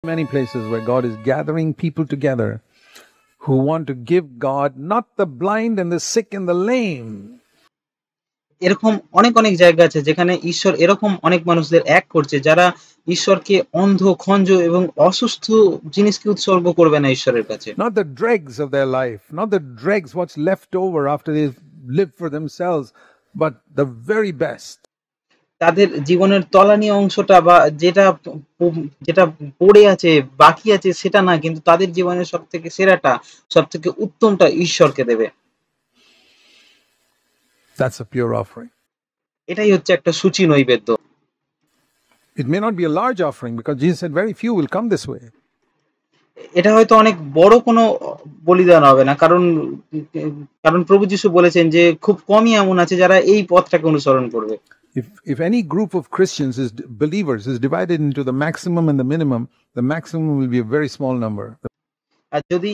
Many places where God is gathering people together who want to give God not the blind and the sick and the lame. এরকম অনেক অনেক জায়গা আছে যেখানে ঈশ্বর এরকম অনেক মানুষদের এক করছে যারা ঈশ্বরকে অন্ধ, খঞ্জ এবং অসুস্থ জিনিসকে উৎসর্গ করবে না ঈশ্বরের কাছে। Not the dregs of their life, not the dregs, what's left over after they've lived for themselves, but the very best. তাদের জীবনের তলানি অংশটা বা যেটা পড়ে আছে, বাকি আছে সেটা না, কিন্তু তাদের জীবনের সবথেকে সেরাটা, সবথেকে উত্তমটা ঈশ্বরকে দেবে। That's a pure offering. এটাই হচ্ছে একটা সূচি নৈবেদ্য। It may not be a large offering because Jesus said very few will come this way. এটা হয়তো অনেক বড় কোনো বলিদান হবে না, কারণ কারণ প্রভু যিশু বলেছেন যে খুব কমই এমন আছে যারা এই পথটাকে অনুসরণ করবে। If any group of Christians believers is divided into the maximum and the minimum, the maximum will be a very small number. আর যদি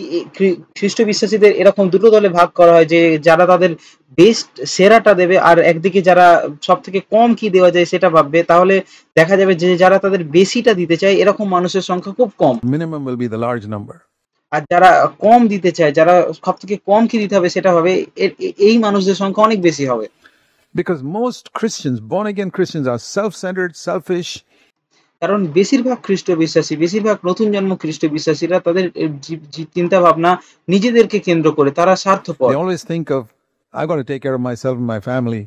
খ্রিস্ট বিশ্বাসীদের এরকম দুটো দলে ভাগ করা হয় যে যারা তাদের বেস্ট সেরাটা দেবে আর একদিকে যারা সব থেকে কম কি দেওয়া যায় সেটা ভাববে, তাহলে দেখা যাবে যে যারা তাদের বেশিটা দিতে চায় এরকম মানুষের সংখ্যা খুব কম। Minimum will be the large number. আর যারা কম দিতে চায়, যারা সব থেকে কম কি দিতে হবে সেটা হবে, এই মানুষদের সংখ্যা অনেক বেশি হবে। Because most Christians, born again Christians, are self-centered, selfish. কারণ বেশিরভাগ খ্রিস্ট বিশ্বাসী, বেশিরভাগ নতুন জন্ম খ্রিস্ট বিশ্বাসীরা তাদের চিন্তা ভাবনা নিজেদেরকে কেন্দ্র করে, তারা স্বার্থপর। They always think of, I've got to take care of myself and my family.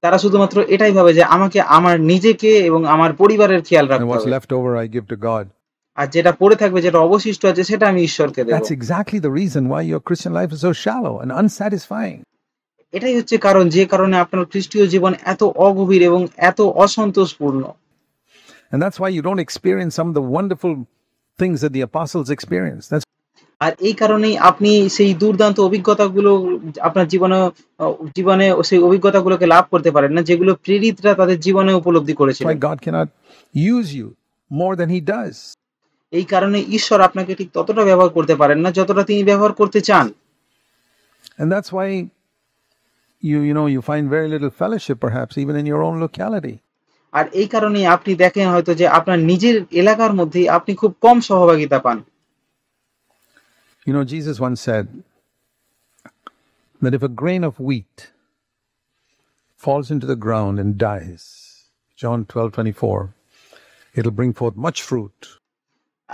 তারা শুধুমাত্র এটাই ভাবে যে আমাকে আমার নিজেকে এবং আমার পরিবারের খেয়াল And রাখতে what's হবে, left over I give to God. আর যেটা পড়ে থাকবে, যেটা অবশিষ্ট আছে সেটা আমি ঈশ্বরকে দেব। That's exactly the reason why your Christian life is so shallow and unsatisfying. এটাই হচ্ছে কারণ, যে কারণে আপনার খ্রিস্টীয় জীবন এত অগভীর এবং এত অসন্তোষপূর্ণ। And that's why you don't experience some of the wonderful things that the apostles experienced. That's আর এই কারণেই আপনি সেই দুর্দান্ত অভিজ্ঞতাগুলো আপনার জীবনে সেই অভিজ্ঞতাগুলোকে লাভ করতে পারেন না, যেগুলো প্রেরিতরা তাদের জীবনে উপলব্ধি why করেছিলেন। God cannot use you more than he does. এই কারণে ঈশ্বর আপনাকে ঠিক ততটা ব্যবহার করতে পারেন না যতটা তিনি ব্যবহার করতে চান। And that's why you find very little fellowship perhaps even in your own locality. আর এই কারণেই আপনি দেখেন হয়তো যে আপনার নিজের এলাকার মধ্যেই আপনি খুব কম সহভাগিতা পান। Jesus once said that if a grain of wheat falls into the ground and dies, John 12:24, it'll bring forth much fruit.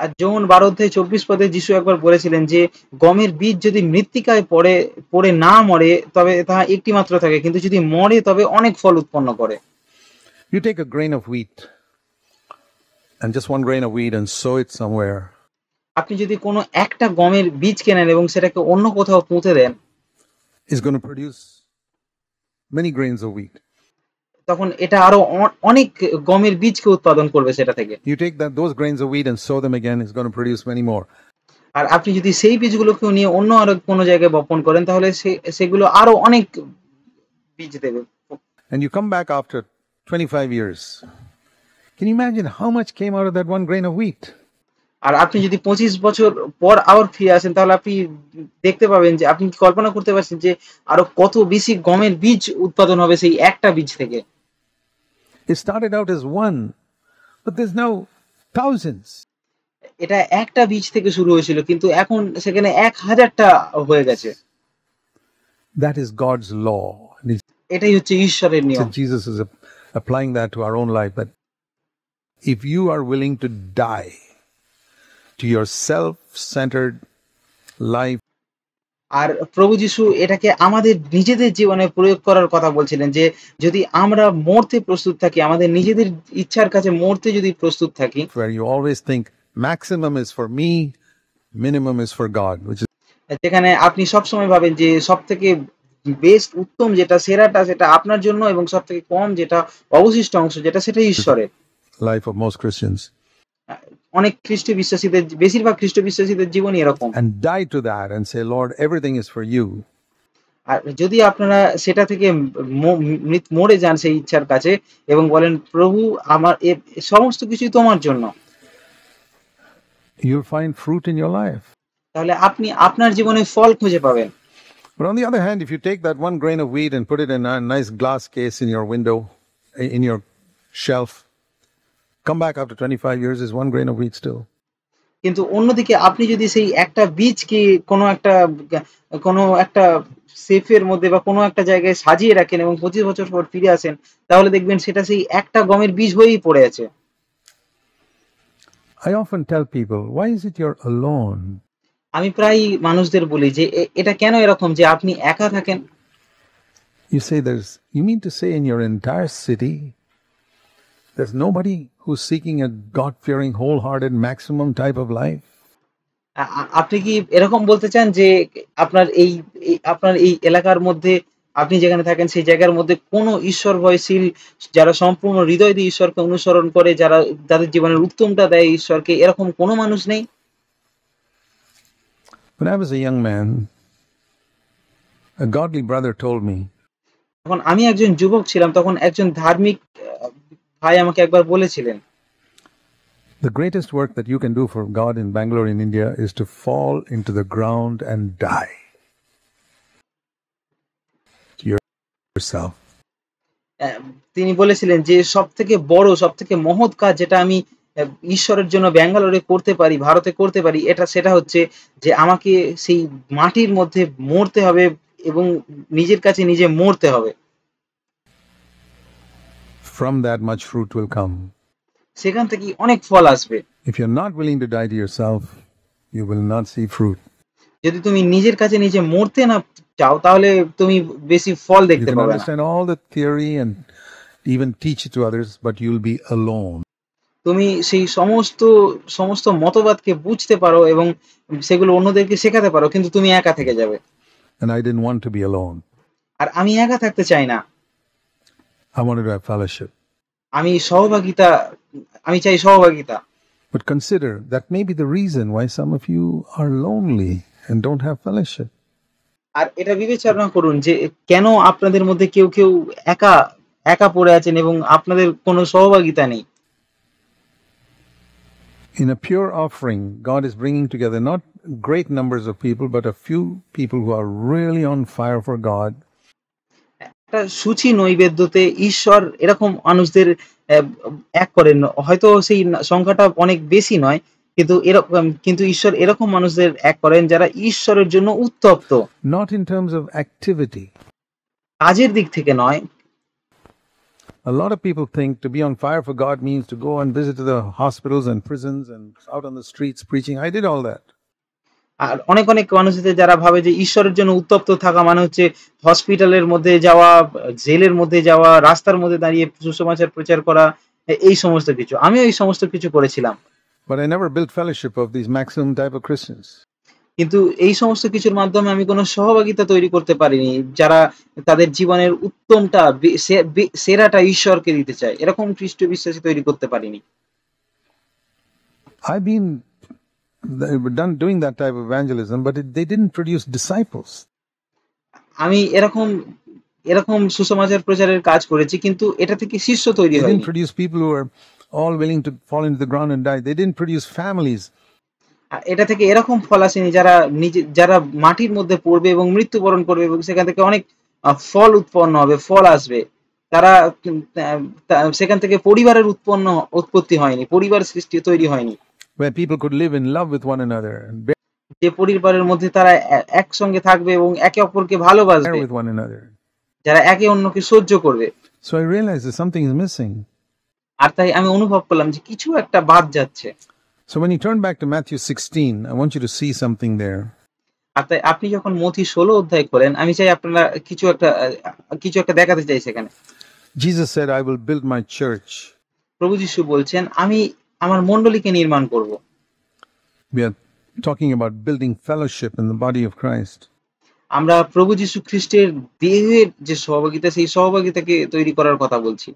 আর যৌন 12:24 যিশু একবার বলেছিলেন যে গমের বীজ যদি মৃত্তিকায় পড়ে না মরে তবে তাহা একটি মাত্র থাকে, কিন্তু যদি মরে তবে অনেক ফল উৎপন্ন করে। You take a grain of wheat and just one grain of wheat and sow it somewhere. আপনি যদি কোনো একটা গমের বীজ কেনেন এবং সেটাকে অন্য কোথাও পুঁতে দেন, It's going to produce many grains of wheat. তখন এটা আরো অনেক গমের বীজকে উৎপাদন করবে সেটা থেকে। You take those grains of wheat and sow them again, it's going to produce many more. আর আপনি যদি সেই বীজগুলোকে নিয়ে অন্য আরো কোনো জায়গায় বপন করেন তাহলে সেগুলো আরো অনেক বীজ দেবে। And you come back after 25 years. Can you imagine how much came out of that one grain of wheat? আর আপনি যদি 25 বছর পর আবার ফিরে আসেন তাহলে আপনি দেখতে পাবেন যে আপনি কল্পনা করতে পারছেন যে আরো কত বেশি গমের বীজ উৎপাদন হবে সেই একটা বীজ থেকে। It started out as one, but there's now thousands. এটা একটা বীজ থেকে শুরু হয়েছিল, কিন্তু এখন সেখানে 1000টা হয়ে গেছে। That is God's law. এটাই হচ্ছে ঈশ্বরের নিয়ম। So Jesus is applying that to our own life, that if you are willing to die to your self-centered life, আর প্রভু যিশু এটাকে আমাদের নিজেদের জীবনে প্রয়োগ করার কথা বলছিলেন যে যদি আমরা মরতে প্রস্তুত থাকি, আমাদের নিজেদের ইচ্ছার কাছে মরতে যদি প্রস্তুত থাকি, where you always think maximum is for me, minimum is for God, which is যেখানে আপনি সবসময় ভাবেন যে সব থেকে বেস্ট উত্তম যেটা সেরাটা সেটা আপনার জন্য এবং সব থেকে কম যেটা অবশিষ্ট অংশ যেটা সেটা ঈশ্বরের। life of most Christians. অনেক খ্রিস্ট বিশ্বাসীদের, বেশিরভাগ খ্রিস্ট বিশ্বাসীদের জীবনই এরকম। And die to that and say, Lord, everything is for you. আর যদি আপনারা সেটা থেকে মরে যান সেই ইচ্ছার কাছে এবং বলেন প্রভু আমার সমস্ত কিছুই তোমার জন্য, you'll find fruit in your life. তাহলে আপনি আপনার জীবনে ফল খুঁজে পাবেন। But on the other hand, if you take that one grain of wheat and put it in a nice glass case in your window, in your shelf, come back after 25 years, is one grain of wheat still. কিন্তু অন্যদিকে আপনি যদি সেই একটা বীজকে কোনো একটা সেফের মধ্যে বা কোনো একটা জায়গায় সাজিয়ে রাখেন এবং 25 বছর পর ফিরে আসেন, তাহলে দেখবেন সেটা সেই একটা গমের বীজ হয়েই পড়ে আছে। I often tell people, why is it you're alone? আমি প্রায়ই মানুষদের বলি যে এটা কেন এরকম যে আপনি একা থাকেন? You mean to say in your entire city, there's nobody who's seeking a God-fearing, wholehearted, maximum type of life? আপনি কি এরকম বলতে চান যে আপনার এই এলাকার মধ্যে আপনি যেখানে থাকেন সেই জায়গার মধ্যে কোনো ঈশ্বর ভয়শীল যারা সম্পূর্ণ হৃদয় দিয়ে ঈশ্বরকে অনুসরণ করে, যাদের জীবনের উত্তমটা দেয় ঈশ্বরকে, এরকম কোনো মানুষ নেই? When I was a young man, a godly brother told me, যখন আমি একজন যুবক ছিলাম তখন একজন ধার্মিক ভাই আমাকে একবার বলেছিলেন, the greatest work that you can do for God in Bangalore in India is to fall into the ground and die to yourself. তিনি বলেছিলেন যে সবথেকে বড় সবথেকে মহৎ কাজ যেটা আমি ঈশ্বরের জন্য ব্যাঙ্গালোরে করতে পারি, ভারতে করতে পারি, সেটা হচ্ছে যে আমাকে সেই মাটির মধ্যে মরতে হবে এবং নিজের কাছে নিজে মরতে হবে। From that much fruit will come. সেখান থেকে অনেক ফল আসবে। If you're not willing to die to yourself, you will not see fruit. যদি তুমি নিজের কাছে নিজে মরতে না চাও তাহলে তুমি বেশি ফল You দেখতে can পাবে না। understand all the theory and even teach it to others, but you'll be alone. তুমি সেই সমস্ত মতবাদকে বুঝতে পারো এবং সেগুলো অন্যদেরকে শেখাতে পারো, কিন্তু তুমি একা থেকে যাবে। And I didn't want to be alone. আর আমি একা থাকতে চাই না। I wanted to have fellowship. আমি চাই সহভাগিতা। But consider that may be the reason why some of you are lonely and don't have fellowship. আর এটা বিবেচনা করুন যে কেন আপনাদের মধ্যে কেউ একা একা পড়ে আছেন এবং আপনাদের কোনো সহভাগিতা নেই। In a pure offering, God is bringing together not great numbers of people, but a few people who are really on fire for God. একটা সূচি নৈবেদ্যতে ঈশ্বর এরকম মানুষদের এক করেন। হয়তো সেই সংখ্যাটা অনেক বেশি নয়, কিন্তু ঈশ্বর এরকম মানুষদের এক করেন যারা ঈশ্বরের জন্য উত্তপ্ত। Not in terms of activity. কাজের দিক থেকে নয়। A lot of people think to be on fire for God means to go and visit the hospitals and prisons and out on the streets preaching. I did all that. আর অনেক মানুষ আছে যারা ভাবে যে ঈশ্বরের জন্য উত্তপ্ত থাকা মানে হচ্ছে হসপিটালের মধ্যে যাওয়া, জেলের মধ্যে যাওয়া, রাস্তার মধ্যে দাঁড়িয়ে সুসমাচার প্রচার করা, এই সমস্ত কিছু। আমিও এই সমস্ত কিছু করেছিলাম। But I never built fellowship of these maximum type of Christians. কিন্তু এই সমস্ত কিছুর মাধ্যমে আমি কোনো সহভাগিতা তৈরি করতে পারিনি, যারা তাদের জীবনের উত্তমটা সেরাটা ঈশ্বরকে দিতে চায়, এরকম খ্রিস্ট বিশ্বাসী তৈরি করতে পারিনি। I've been doing that type of evangelism, but they didn't produce disciples. আমি এরকম সুসমাচার প্রচারের কাজ করেছি, কিন্তু এটা থেকে শিষ্য তৈরি They হয়নি। didn't produce people who are all willing to fall into the ground and die. They didn't produce families. এটা থেকে এরকম ফল আসেনি যারা মাটির মধ্যে পড়বে এবং মৃত্যুবরণ করবে এবং সেখান থেকে অনেক ফল উৎপন্ন হবে, ফল আসবে। তারা সেখান থেকে পরিবারের উৎপত্তি হয়নি, পরিবার সৃষ্টি তৈরি হয়নি, Where people could live in love with one another and bear যে পরিবারের মধ্যে তারা একসঙ্গে থাকবে এবং একে অপরকে ভালোবাসবে, with one another. যারা একে অন্যকে সহ্য করবে। So I realized that something is missing. আর তাই আমি অনুভব করলাম যে কিছু একটা বাদ যাচ্ছে। So when you turn back to Matthew 16, I want you to see something there. আর তাই আপনি যখন মথি 16 অধ্যায় খোলেন, আমি চাই আপনারা কিছু একটা দেখাতে চাই সেখানে। Jesus said, I will build my church. প্রভু যিশু বলছেন, আমি আমার মণ্ডলীকে নির্মাণ করব। We are talking about building fellowship in the body of Christ. আমরা প্রভু যিশু খ্রিস্টের দেহের যে সহভাগিতা, সেই সহভাগিতাকে তৈরি করার কথা বলছি।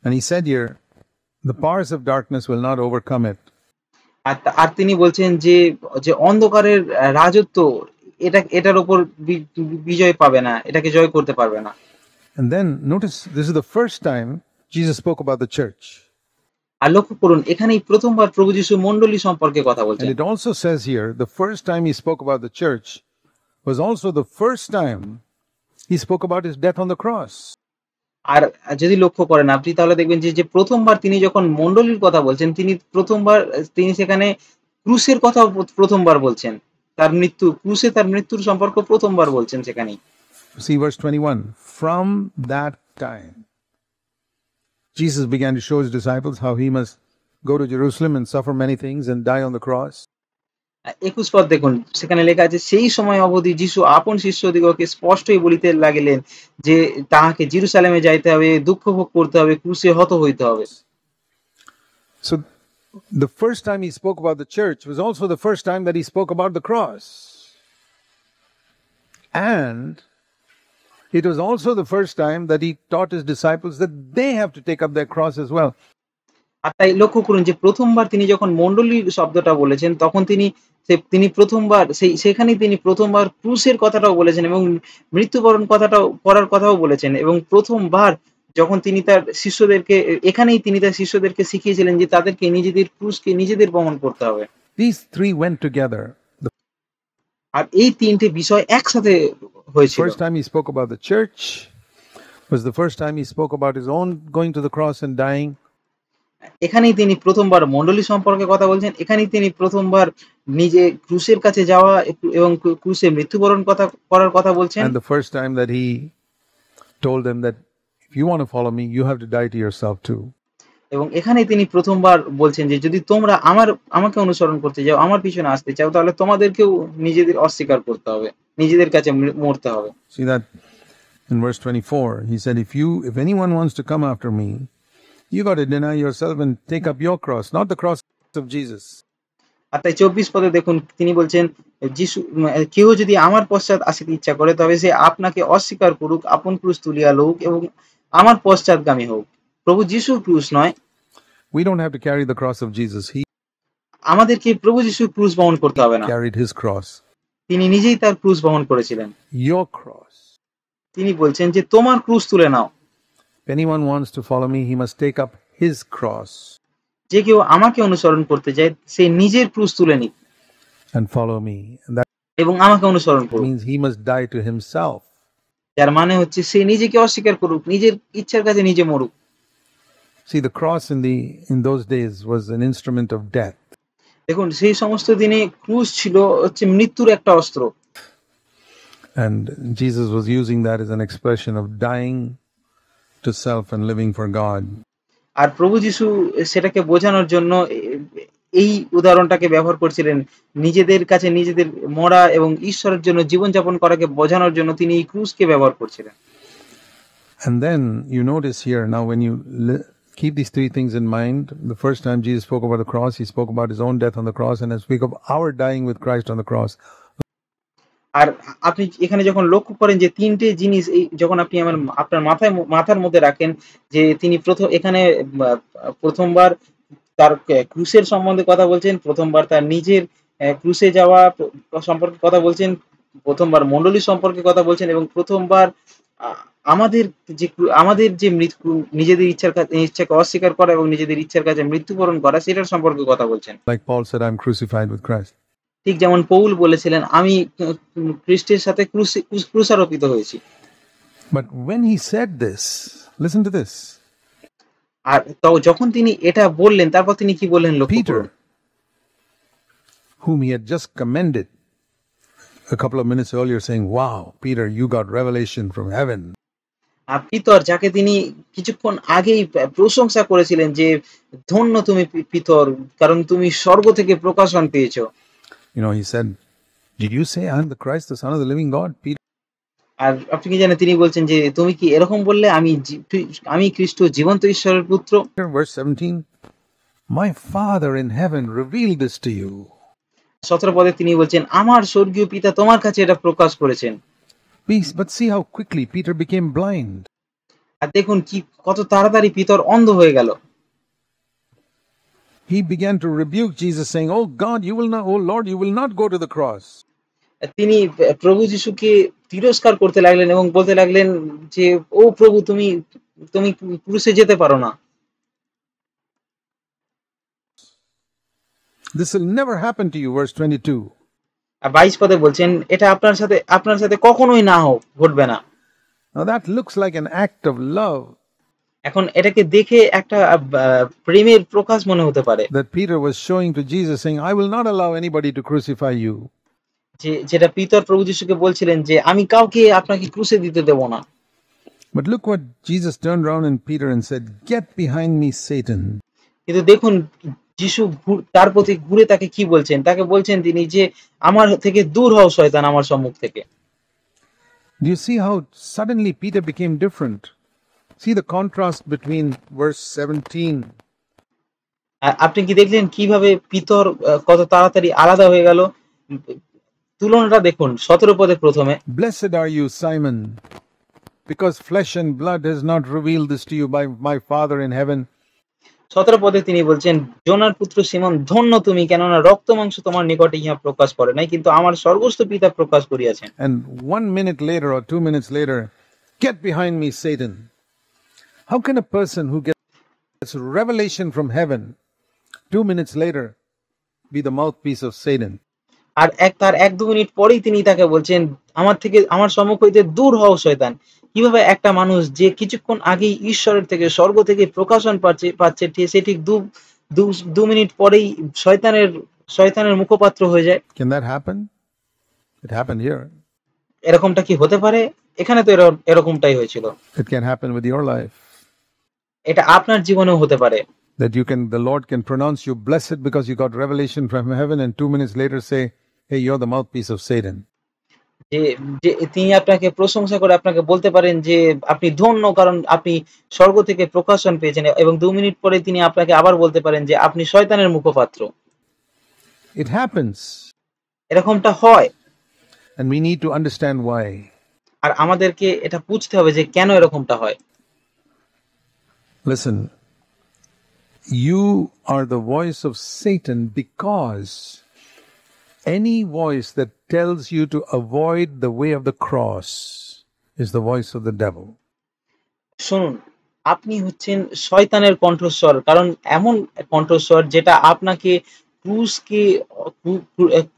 And he said here, the powers of darkness will not overcome it. আর তিনি বলছেন যে অন্ধকারের রাজত্ব এটার উপর বিজয় পাবে না, এটাকে জয় করতে পারবে না। And then notice, this is the first time Jesus spoke about the church. আর লক্ষ্য করুন, এখানেই প্রথমবার প্রভু যিশু মণ্ডলী সম্পর্কে কথা And বলছেন। it also says here, the first time he spoke about the church was also the first time he spoke about his death on the cross. আর যদি লক্ষ্য করেন আপনি তাহলে দেখবেন যে প্রথমবার তিনি যখন মণ্ডলীর কথা বলছেন, তিনি সেখানে ক্রুশের কথা প্রথমবার বলছেন। ক্রুশে তার মৃত্যুর সম্পর্ক প্রথমবার বলছেন সেখানেই। See verse 21. From that time, Jesus began to show his disciples how he must go to Jerusalem and suffer many things and die on the cross. 21 পদ দেখুন, সেখানে লেখা আছে, সেই সময় অবধি যিশু আপন শিষ্যদিগকে স্পষ্টই বলিতে লাগিলেন যে তাহাকে জেরুজালেমে যাইতে হবে, দুঃখ ভোগ করতে হবে, ক্রুশে হত হইতে হবে। So the first time he spoke about the church was also the first time that he spoke about the cross. And it was also the first time that he taught his disciples that they have to take up their cross as well. আর তাই লক্ষ্য করুন যে প্রথমবার তিনি যখন মণ্ডলীর শব্দটা বলেছেন, তখন তিনি প্রথমবার ক্রুশের কথাটাও বলেছেন এবং মৃত্যুবরণ করার কথাও বলেছেন। এবং প্রথমবার যখন তিনি তার শিষ্যদেরকে শিখিয়েছিলেন যে তাদেরকে নিজেদের ক্রুশকে নিজেদের বহন করতে হবে। These three went together. আর এই তিনটে বিষয় একসাথে হয়েছিল। First time he spoke about the church was the first time he spoke about his own going to the cross and dying. এখানেই তিনি প্রথমবার মণ্ডলী সম্পর্কে কথা বলছেন, এখানেই তিনি প্রথমবার নিজে ক্রুশের কাছে যাওয়া এবং ক্রুশে মৃত্যুবরণ করার কথা বলছেন। And the first time that he told them that if you want to follow me, you have to die to yourself too. এবং এখানেই তিনি প্রথমবার বলছেন যে যদি তোমরা আমাকে অনুসরণ করতে চাও, আমার পিছনে আসতে চাও, তাহলে তোমাদেরকেও নিজেদের অস্বীকার করতে হবে, নিজেদের কাছে মরতে হবে। See that in verse 24, he said, if anyone wants to come after me, you got to deny yourself and take up your cross, not the cross of Jesus. আর তাই 24 পদে দেখুন তিনি বলছেন, কেউ যদি আমার পশ্চাৎ আসিতে ইচ্ছা করে, তবে সে আপনাকে অস্বীকার করুক, আপন ক্রুশ তুলিয়া লউক এবং আমার পশ্চাৎগামী হোক। প্রভু যিশুর ক্রুশ নয়, we don't have to carry the cross of Jesus. He আমাদেরকে প্রভু যিশুর ক্রুশ বহন করতে হবে না, carried his cross. তিনি নিজেই তার ক্রুশ বহন করেছিলেন। Your cross. তিনি বলছেন যে তোমার ক্রুশ তুলে নাও। If anyone wants to follow me, he must take up his cross. যে কেউ আমাকে অনুসরণ করতে চায়, সে নিজের ক্রুশ তুলে নিক and follow me. And that এবং আমাকে অনুসরণ করুক। means he must die to himself. যার মানে হচ্ছে সে নিজেকে অস্বীকার করুক, নিজের ইচ্ছার কাছে নিজে মরুক। See, the cross in those days was an instrument of death. দেখুন সেই সমস্ত দিনে ক্রুশ ছিল হচ্ছে মৃত্যুর একটা অস্ত্র। And Jesus was using that as an expression of dying to self and living for God. আর প্রভু যিশু সেটাকে বোঝানোর জন্য এই উদাহরণটাকে ব্যবহার করছিলেন, নিজেদের কাছে নিজেদের মরা এবং ঈশ্বরের জন্য জীবনযাপন করাকে বোঝানোর জন্য তিনি এই ক্রুশকে ব্যবহার করছিলেন। And then you notice here now when you keep these three things in mind, the first time Jesus spoke about the cross, he spoke about his own death on the cross, and I speak of our dying with Christ on the cross. আর আপনি এখানে যখন লক্ষ্য করেন যে তিনটে জিনিস যখন আপনি আপনার মাথার মধ্যে রাখেন, যে তিনি প্রথমবার তার ক্রুশের সম্বন্ধে কথা বলছেন, প্রথমবার তার নিজের ক্রুশে যাওয়া সম্পর্কে কথা বলছেন, প্রথমবার মণ্ডলী সম্পর্কে কথা বলছেন এবং প্রথমবার আমাদের যে নিজেদের ইচ্ছাকে অস্বীকার করা এবং নিজেদের ইচ্ছার কাছে মৃত্যুবরণ করা, সেটার সম্পর্কে কথা বলছেন। Like Paul said, I'm crucified with Christ. ঠিক যেমন পৌল বলেছিলেন, আমি খ্রিস্টের সাথে ক্রুশারোপিত হয়েছি। But when he said this, listen to this. আর যখন তিনি এটা বললেন, তারপর তিনি কি বললেন লক্ষ্য Peter, করুন। whom he had just commended a couple of minutes earlier, saying, wow, Peter, you got revelation from heaven. আর পিতর, যাকে তিনি কিছুক্ষণ আগেই প্রশংসা করেছিলেন যে ধন্য তুমি পিতর, কারণ তুমি স্বর্গ থেকে প্রকাশন পেয়েছো। You know, he said, did you say I'm the Christ, the Son of the living God? Peter. আর আপনি কি জানেন তিনি বলছেন যে তুমি কি এরকম বললে, আমি খ্রিস্ট জীবন্ত ঈশ্বরের পুত্র। Verse 17, my Father in heaven revealed this to you. 17 পদে তিনি বলছেন, আমার স্বর্গীয় পিতা তোমার কাছে এটা প্রকাশ করেছেন। But see how quickly Peter became blind. আর দেখুন কত তাড়াতাড়ি পিতর অন্ধ হয়ে গেল। He began to rebuke Jesus, saying, oh God, oh Lord, you will not go to the cross. তিনি প্রভু যিশুকে তিরস্কার করতে লাগলেন এবং বলতে লাগলেন যে ও প্রভু, তুমি ক্রুশে যেতে পারো না। This will never happen to you, verse 22. আর 22 পদে বলছেন, এটা আপনার সাথে কখনোই না হোক, ঘটবে না। Now that looks like an act of love এখন এটাকে দেখে একটা প্রেমের প্রকাশ মনে হতে পারে, that Peter was showing to Jesus, saying, I will not allow anybody to crucify you. যেটা পিতর প্রভু যিশুকে বলছিলেন যে আমি কাউকে আপনাকে ক্রুশে দিতে দেব না। But look what Jesus turned around in Peter and said, get behind me, Satan. কিন্তু দেখুন যিশু তার প্রতি ঘুরে তাকে কি বলছেন, তাকে বলছেন তিনি যে আমার থেকে দূর হও শয়তান, আমার সম্মুখ থেকে। Do you see how suddenly Peter became different? See the contrast between verse 17. আপনি কি দেখলেন কিভাবে পিতর কত তাড়াতাড়ি আলাদা হয়ে গেল? তুলনাটা দেখুন 17 পদে প্রথমে, Blessed are you, Simon, because flesh and blood has not revealed this to you by my Father in heaven. 17 পদে তিনি বলছেন, জোনার পুত্র সিমন, ধন্য তুমি, কেননা রক্ত মাংস তোমার নিকটে ইহা প্রকাশ করে নাই, কিন্তু আমার স্বর্গস্থ পিতা প্রকাশ করিয়াছেন। And 1 minute later or 2 minutes later, get behind me, Satan. How can a person who gets revelation from heaven 2 minutes later be the mouthpiece of Satan? আর তার 1-2 মিনিট পরেই তিনি তাকে বলছেন, আমার সম্মুখ হইতে দূর হও শয়তান। কিভাবে একটা মানুষ যে কিছুক্ষণ আগেই ঈশ্বরের থেকে, স্বর্গ থেকে প্রকাশন পাচ্ছে সে ঠিক দু মিনিট পরেই শয়তানের মুখপাত্র হয়ে যায়? Can that happen? It happened here. এরকমটা কি হতে পারে? এখানে তো এরকমটাই হয়েছিল। It can happen with your life. এটা আপনার জীবনেও হতে পারে। That the Lord can pronounce you blessed because you got revelation from heaven, and 2 minutes later say, hey, you're the mouthpiece of Satan. যে তিনি আপনাকে প্রশংসা করে আপনাকে বলতে পারেন যে আপনি ধন্য, কারণ আপনি স্বর্গ থেকে প্রকাশন পেয়েছেন, এবং 2 মিনিট পরে তিনি আপনাকে আবার বলতে পারেন যে আপনি শয়তানের মুখপাত্র। It happens. এরকমটা হয়। And we need to understand why. আর আমাদেরকে এটা বুঝতে হবে যে কেন এরকমটা হয়। Listen, you are the voice of Satan because any voice that tells you to avoid the way of the cross is the voice of the devil. শুনুন, আপনি হচ্ছেন শয়তানের কণ্ঠস্বর, কারণ এমন কণ্ঠস্বর যেটা আপনাকে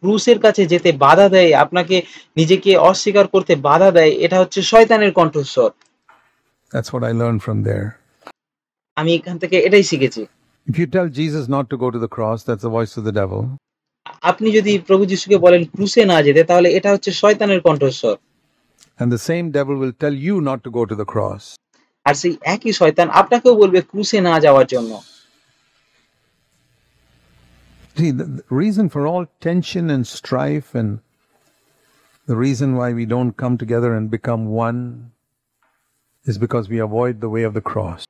ক্রুসের কাছে যেতে বাধা দেয়, আপনাকে নিজেকে অস্বীকার করতে বাধা দেয়, এটা হচ্ছে শয়তানের কণ্ঠস্বর। That's what I learned from there. আমি এখান থেকে এটাই শিখেছি। If you tell Jesus not to go to the cross, that's the voice of the devil. আপনি যদি প্রভু যিশুকে বলেন ক্রুসে না যেতে, তাহলে এটা হচ্ছে শয়তানের কণ্ঠস্বর। And the same devil will tell you not to go to the cross. আর সেই একই শয়তান আপনাকেও বলবে ক্রুসে না যাওয়ার জন্য। See, the reason for all tension and strife, and the reason why we don't come together and become one, is because we avoid the way of the cross.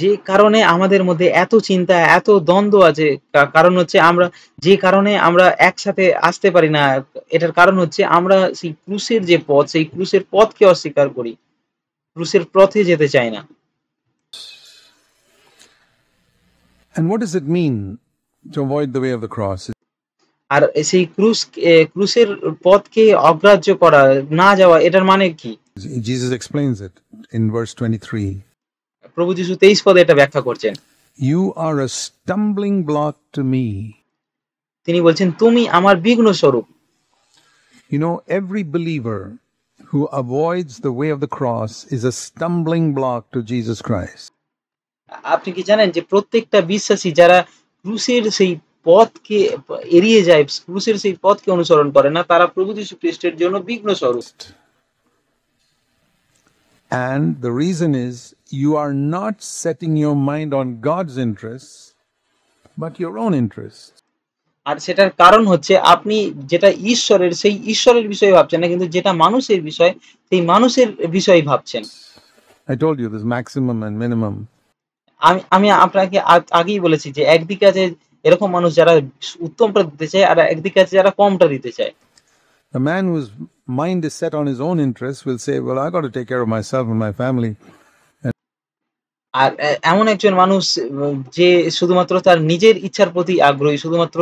যে কারণে আমাদের মধ্যে এত চিন্তা, এত দ্বন্দ্ব আছে, কারণ হচ্ছে যে কারণে আমরা একসাথে আসতে পারি না, এটার কারণ হচ্ছে আমরা সেই ক্রুসের যে পথ, সেই ক্রুসের পথকে অস্বীকার করি, ক্রুসের পথে যেতে চাই না। And what does it mean to avoid the way of the cross? আর সেই ক্রুসের পথকে অগ্রাহ্য করা, না যাওয়া, এটার মানে কি? Jesus explains it in verse 23. প্রভু যিশু 23 পদে এটা ব্যাখ্যা করছেন। You are a stumbling block to me. তিনি বলছেন তুমি আমার বিঘ্ন স্বরূপ। You know, every believer who avoids the way of the cross is a stumbling block to Jesus Christ. আপনি কি জানেন যে প্রত্যেকটা বিশ্বাসী যারা ক্রুসের সেই পথকে এড়িয়ে যায়, ক্রুসের সেই পথকে অনুসরণ করে না, তারা প্রভু যীশু খ্রিস্টের জন্য বিঘ্ন স্বরূপ। And the reason is you are not setting your mind on God's interests, but your own interests. আর সেটার কারণ হচ্ছে আপনি যেটা ঈশ্বরের, সেই ঈশ্বরের বিষয়ে ভাবছেন না, কিন্তু যেটা মানুষের বিষয়, সেই মানুষের বিষয়ে ভাবছেন। I told you this maximum and minimum. আমি আপনাকে আগেই বলেছি যে একদিকে আছে এরকম মানুষ যারা উত্তমটা দিতে চায়, আর একদিকে আছে যারা কমটা দিতে চায়। A man whose mind is set on his own interests will say, well, I got to take care of myself and my family. আর এমন একজন মানুষ যে শুধুমাত্র তার নিজের ইচ্ছার প্রতি আগ্রহী, শুধুমাত্র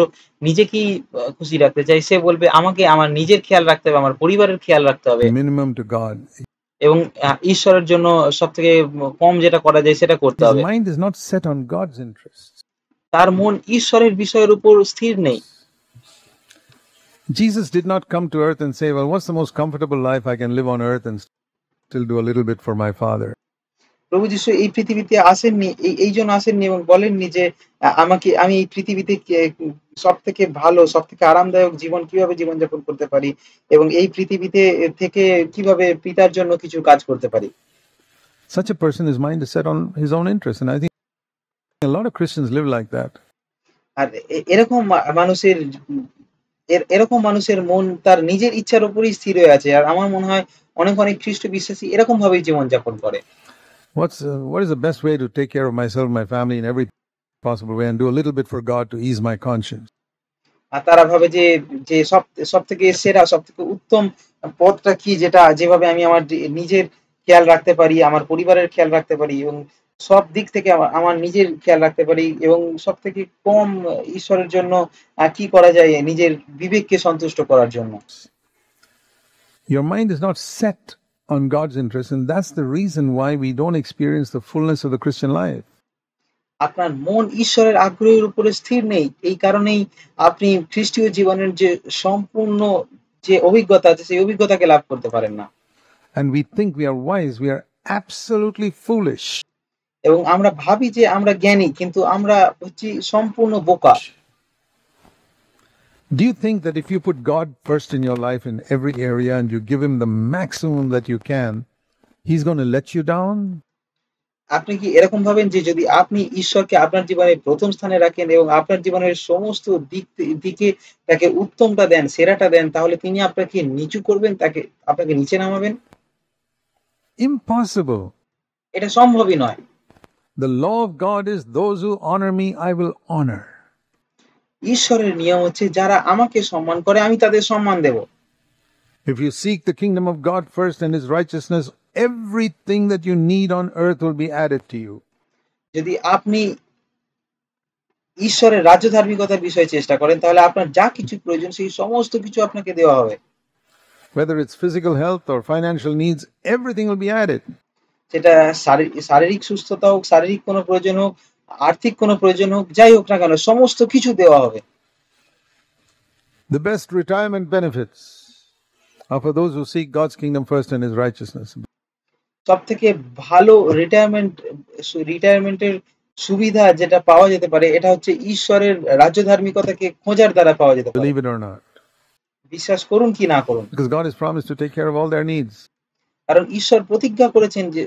নিজেকেই খুশি রাখতে চায়, সে বলবে আমাকে আমার নিজের খেয়াল রাখতে হবে, আমার পরিবারের খেয়াল রাখতে হবে, Minimum to God. এবং ঈশ্বরের জন্য সবথেকে কম যেটা করা যায় সেটা করতে হবে। His mind is not set on God's interests. তার মন ঈশ্বরের বিষয়ের উপর স্থির নেই। Jesus did not come to earth and say, well, what's the most comfortable life I can live on earth? And still do a little bit for my Father. প্রভু যিশু এই পৃথিবীতে আসেননি, এই জন্য আসেননি এবং বলেননি যে আমি এই পৃথিবীতে সব থেকে ভালো, সব থেকে আরামদায়ক জীবন কিভাবে জীবনযাপন করতে পারি এবং এই পৃথিবীতে থেকে কিভাবে পিতার জন্য কিছু কাজ করতে পারি। Such a person, his mind is set on his own interest, and I think a lot of Christians live like that. আর এরকম মানুষের এরকম মানুষের মন তার নিজের ইচ্ছার উপরই স্থির হয়ে আছে। আর আমার মনে হয় অনেক খ্রিস্ট বিশ্বাসী এরকম ভাবেই জীবনযাপন করে। What is the best way to take care of myself and my family in every possible way and do a little bit for God to ease my conscience? আর তারা ভাবে যে যে সব থেকে সেরা, সব থেকে উত্তম পথটা কি, যেভাবে আমি আমার নিজের খেয়াল রাখতে পারি, আমার পরিবারের খেয়াল রাখতে পারি এবং সব দিক থেকে আমার নিজের খেয়াল রাখতে পারি এবং সব থেকে কম ঈশ্বরের জন্য কি করা যায় নিজের বিবেককে সন্তুষ্ট করার জন্য। Your mind is not set on God's interest, and that's the reason why we don't experience the fullness of the Christian life. আপনার মন ঈশ্বরের আগ্রহের উপরে স্থির নেই, এই কারণেই আপনি খ্রিস্টীয় জীবনের যে সম্পূর্ণ যে অভিজ্ঞতা আছে সেই অভিজ্ঞতাকে লাভ করতে পারেন না। And we think we are wise. We are absolutely foolish. এবং আমরা ভাবি যে আমরা জ্ঞানী, কিন্তু আমরা হচ্ছি সম্পূর্ণ বোকা। Do you think that if you put God first in your life in every area and you give him the maximum that you can, he's going to let you down? আপনি কি এরকম ভাবেন যে যদি আপনি ঈশ্বরকে আপনার জীবনে প্রথম স্থানে রাখেন এবং আপনার জীবনের সমস্ত দিকে তাকে উত্তমটা দেন, সেরাটা দেন, তাহলে তিনি আপনাকে নিচু করবেন, আপনাকে নিচে নামাবেন? Impossible. এটা সম্ভবই নয়। The law of God is those who honor me, I will honor. ঈশ্বরের নিয়ম হচ্ছে যারা আমাকে সম্মান করে আমি তাদের সম্মান দেব। If you seek the kingdom of God first and his righteousness, everything that you need on earth will be added to you. যদি আপনি ঈশ্বরের রাজ্য ধার্মিকতার বিষয়ে চেষ্টা করেন, তাহলে আপনার যা কিছু প্রয়োজন সেই সমস্ত কিছু আপনাকে দেওয়া হবে। Whether it's physical health or financial needs, everything will be added. সেটা শারীরিক সুস্থতা হোক, শারীরিক কোনো প্রয়োজন হোক, আর্থিক কোনো প্রয়োজন হোক, যাই হোক না কেন সমস্ত কিছু দেওয়া হবে। The best retirement benefits are for those who seek God's kingdom first and his righteousness. সবথেকে ভালো রিটায়ারমেন্টের সুবিধা যেটা পাওয়া যেতে পারে এটা হচ্ছে ঈশ্বরের রাজ্য ধার্মিকতাকে খোঁজার দ্বারা পাওয়া যেতে পারে। Believe it or not. বিশ্বাস করুন কি না করুন। Because God has promised to take care of all their needs. কারণ ঈশ্বর প্রতিজ্ঞা করেছেন যে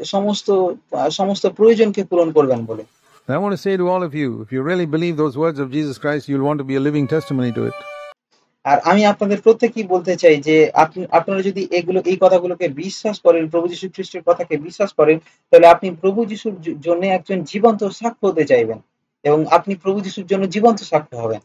সমস্ত প্রয়োজনকে পূরণ করবেন বলে। And I want to say to all of you, if you really believe those words of Jesus Christ, you'll want to be a living testimony to it. আর আমি আপনাদের প্রত্যেককেই বলতে চাই যে আপনারা যদি এই কথাগুলোকে বিশ্বাস করেন, প্রভু যীশু খ্রিস্টের কথাকে বিশ্বাস করেন, তাহলে আপনি প্রভু যীশুর জন্য একজন জীবন্ত সাক্ষ্য হতে চাইবেন এবং আপনি প্রভু যীশুর জন্য জীবন্ত সাক্ষ্য হবেন।